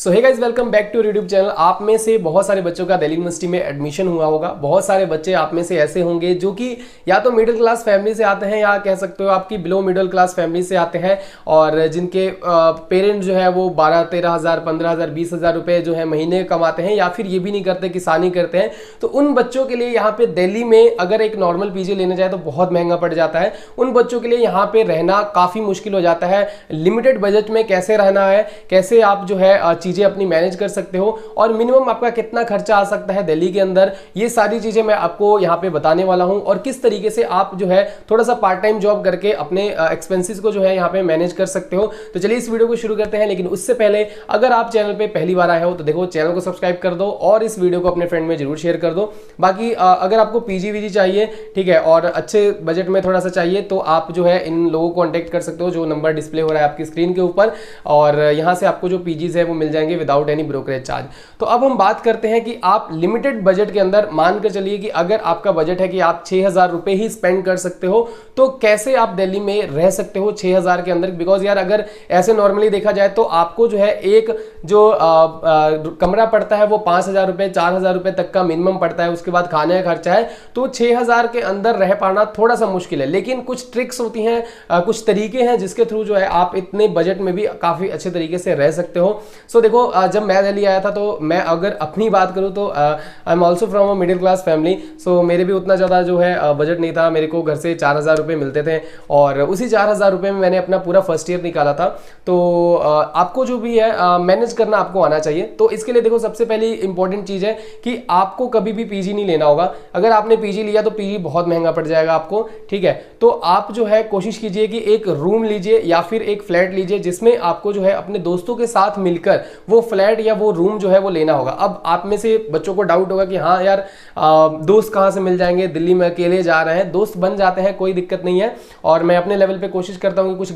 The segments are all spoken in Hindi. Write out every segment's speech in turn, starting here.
So hey guys, welcome back to YouTube channel. आप में से बहुत सारे बच्चों का दिल्ली यूनिवर्सिटी में एडमिशन हुआ होगा। बहुत सारे बच्चे आप में से ऐसे होंगे जो कि या तो मिडिल क्लास फैमिली से आते हैं या कह सकते हो आपकी बिलो मिडिल क्लास फैमिली से आते हैं और जिनके पेरेंट्स जो है वो 12-13 हज़ार 15 हज़ार 20 हज़ार रुपये जो है महीने कमाते हैं या फिर ये भी नहीं करते, किसानी करते हैं। तो उन बच्चों के लिए यहाँ पे दिल्ली में अगर एक नॉर्मल पीजी लेने जाए तो बहुत महंगा पड़ जाता है। उन बच्चों के लिए यहाँ पे रहना काफ़ी मुश्किल हो जाता है। लिमिटेड बजट में कैसे रहना है, कैसे आप जो है चीज़ें अपनी मैनेज कर सकते हो और मिनिमम आपका कितना खर्चा आ सकता है दिल्ली के अंदर, ये सारी चीज़ें मैं आपको यहाँ पे बताने वाला हूँ। और किस तरीके से आप जो है थोड़ा सा पार्ट टाइम जॉब करके अपने एक्सपेंसेस को जो है यहाँ पे मैनेज कर सकते हो। तो चलिए इस वीडियो को शुरू करते हैं। लेकिन उससे पहले अगर आप चैनल पे पहली बार आए हो तो देखो चैनल को सब्सक्राइब कर दो और इस वीडियो को अपने फ्रेंड में जरूर शेयर कर दो। बाकी अगर आपको पीजी वीजी चाहिए, ठीक है, और अच्छे बजट में थोड़ा सा चाहिए तो आप जो है इन लोगों को कॉन्टेक्ट कर सकते हो जो नंबर डिस्प्ले हो रहा है आपकी स्क्रीन के ऊपर, और यहाँ से आपको जो पीजीज है वो मिल जाएंगे विदाउट एनी ब्रोकरेज चार्ज। तो अब हम बात करते हैं कि आप लिमिटेड बजट के अंदर मान कर चलिए कि अगर आपका बजट है कि आप 6,000 रुपए ही स्पेंड कर सकते हो तो कैसे आप दिल्ली में रह सकते हो 6,000 के अंदर। बिकॉज यार अगर ऐसे नॉर्मली देखा जाए तो आपको जो है एक जो कमरा पड़ता है वो 5,000 रुपए 4,000 रुपए तक का मिनिमम पड़ता है। उसके बाद खाने का खर्चा है, तो 6,000 के अंदर रह पाना थोड़ा सा मुश्किल है। लेकिन कुछ ट्रिक्स होती हैं, कुछ तरीके हैं जिसके थ्रू जो है आप इतने बजट में भी काफी अच्छे तरीके से रह सकते हो। सो देखो, जब मैं दिल्ली आया था तो मैं अगर अपनी बात करूं तो I am also from a middle class family. So मेरे भी उतना ज़्यादा जो है बजट नहीं था। मेरे को घर से 4,000 रुपये मिलते थे और उसी 4,000 रुपये में मैंने अपना पूरा फर्स्ट ईयर निकाला था। तो आपको जो भी है मैनेज करना आपको आना चाहिए। तो इसके लिए देखो सबसे पहली इंपॉर्टेंट चीज़ है कि आपको कभी भी पीजी नहीं लेना होगा। अगर आपने पीजी लिया तो पीजी बहुत महंगा पड़ जाएगा आपको, ठीक है। तो आप जो है कोशिश कीजिए कि एक रूम लीजिए या फिर एक फ्लैट लीजिए जिसमें आपको जो है अपने दोस्तों के साथ मिलकर वो फ्लैट या वो रूम जो है वो लेना होगा। अब आप में से बच्चों को डाउट होगा कि हाँ यार दोस्त कहाँ से मिल जाएंगे, दिल्ली में अकेले जा रहे हैं। दोस्त बन जाते हैं, कोई दिक्कत नहीं है। और मैं अपने लेवल पे कोशिश करता हूँ कि कुछ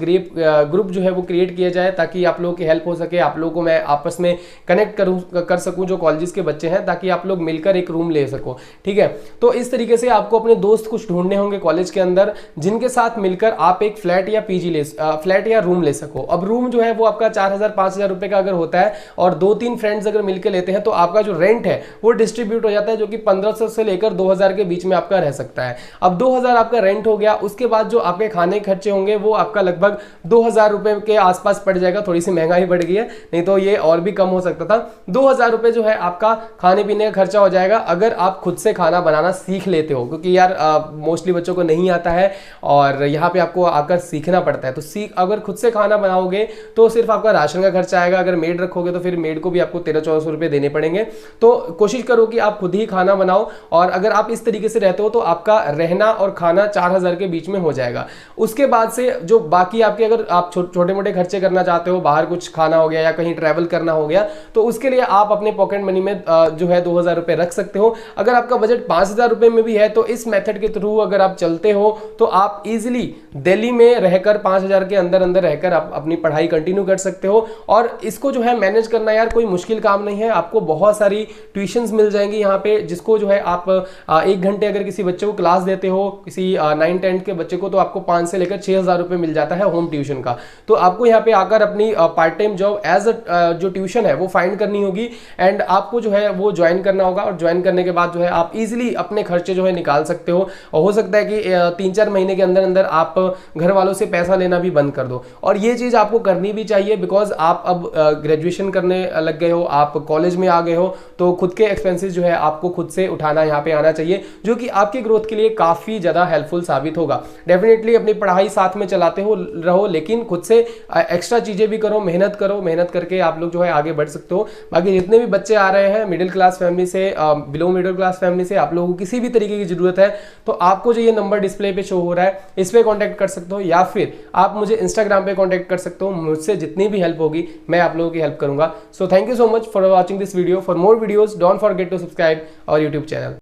ग्रुप जो है वो क्रिएट किया जाए ताकि आप लोगों की हेल्प हो सके, आप लोगों को मैं आपस में कनेक्ट कर सकूँ जो कॉलेजेस के बच्चे हैं, ताकि आप लोग मिलकर एक रूम ले सको, ठीक है। तो इस तरीके से आपको अपने दोस्त कुछ ढूंढने होंगे कॉलेज के अंदर जिनके साथ मिलकर आप एक फ्लैट या फ्लैट या रूम ले सको। अब रूम जो है वो आपका 4,000-5,000 रुपए का अगर होता है और 2-3 फ्रेंड्स अगर मिलकर लेते हैं तो आपका जो रेंट है वो डिस्ट्रीब्यूट हो जाता है, जो कि 1,500 से लेकर 2,000 के बीच में आपका रह सकता है। अब 2,000 आपका रेंट हो गया, उसके बाद जो आपके खाने के खर्चे होंगे वो आपका लगभग 2,000 रुपए के आसपास पड़ जाएगा। थोड़ी सी महंगाई बढ़ गई है, नहीं तो ये और भी कम हो सकता था। 2,000 रुपए जो है आपका खाने पीने का खर्चा हो जाएगा अगर आप खुद से खाना बनाना सीख लेते हो, क्योंकि यार मोस्टली बच्चों को नहीं आता है और यहाँ पे आपको आकर सीखना पड़ता है। तो अगर खुद से खाना बनाओगे तो सिर्फ आपका राशन का खर्चा आएगा। अगर मेड रखोगे तो फिर मेड को भी आपको 1300-1400 रुपए देने पड़ेंगे। तो कोशिश करो कि आप खुद ही खाना बनाओ और अगर आप इस तरीके से रहते हो तो आपका रहना और खाना 4,000 के बीच में हो जाएगा। उसके बाद से जो बाकी आपके, अगर आप छोटे मोटे खर्चे करना चाहते हो, बाहर कुछ खाना हो गया या कहीं ट्रैवल करना हो गया, तो उसके लिए आप अपने पॉकेट मनी में जो है 2,000 रुपए रख सकते हो। अगर आपका बजट 5,000 रुपए में भी है तो इस मेथड के थ्रू अगर आप चलते हो तो आप इजिली दिल्ली में रहकर 5,000 के अंदर रहकर आप अपनी पढ़ाई कंटिन्यू कर सकते हो। और इसको जो है मैनेज करना यार कोई मुश्किल काम नहीं है। आपको बहुत सारी ट्यूशंस मिल जाएंगी यहाँ पे, जिसको जो है आप 1 घंटे अगर किसी बच्चे को क्लास देते हो, किसी 9-10 के बच्चे को, तो आपको 5 से लेकर 6,000 रुपए मिल जाता है होम ट्यूशन का। तो आपको यहाँ पे आकर अपनी पार्ट टाइम जॉब एज जो ट्यूशन है वो फाइंड करनी होगी एंड आपको जो है वो ज्वाइन करना होगा। और ज्वाइन करने के बाद जो है आप इजिली अपने खर्चे जो है निकाल सकते हो। और हो सकता है कि 3-4 महीने के अंदर आप घर वालों से पैसा लेना भी बंद कर दो। और ये चीज़ आपको करनी भी चाहिए बिकॉज आप अब ग्रेजुएशन करने लग गए हो, आप कॉलेज में आ गए हो, तो खुद के एक्सपेंसेस जो है आपको खुद से उठाना यहाँ पे आना चाहिए, जो कि आपकी ग्रोथ के लिए काफ़ी ज़्यादा हेल्पफुल साबित होगा। डेफिनेटली अपनी पढ़ाई साथ में चलाते हो रहो, लेकिन खुद से एक्स्ट्रा चीज़ें भी करो, मेहनत करो। मेहनत करके आप लोग जो है आगे बढ़ सकते हो। बाकी जितने भी बच्चे आ रहे हैं मिडिल क्लास फैमिली से, बिलो मिडिल क्लास फैमिली से, आप लोगों को किसी भी तरीके की जरूरत है तो आपको जो ये नंबर डिस्प्ले पे शो हो रहा है इस पे कांटेक्ट कर सकते हो, या फिर आप मुझे इंस्टाग्राम पे कांटेक्ट कर सकते हो। मुझसे जितनी भी हेल्प होगी मैं आप लोगों की हेल्प करूंगा। So thank you so much for watching this video. For more videos don't forget to subscribe our YouTube channel.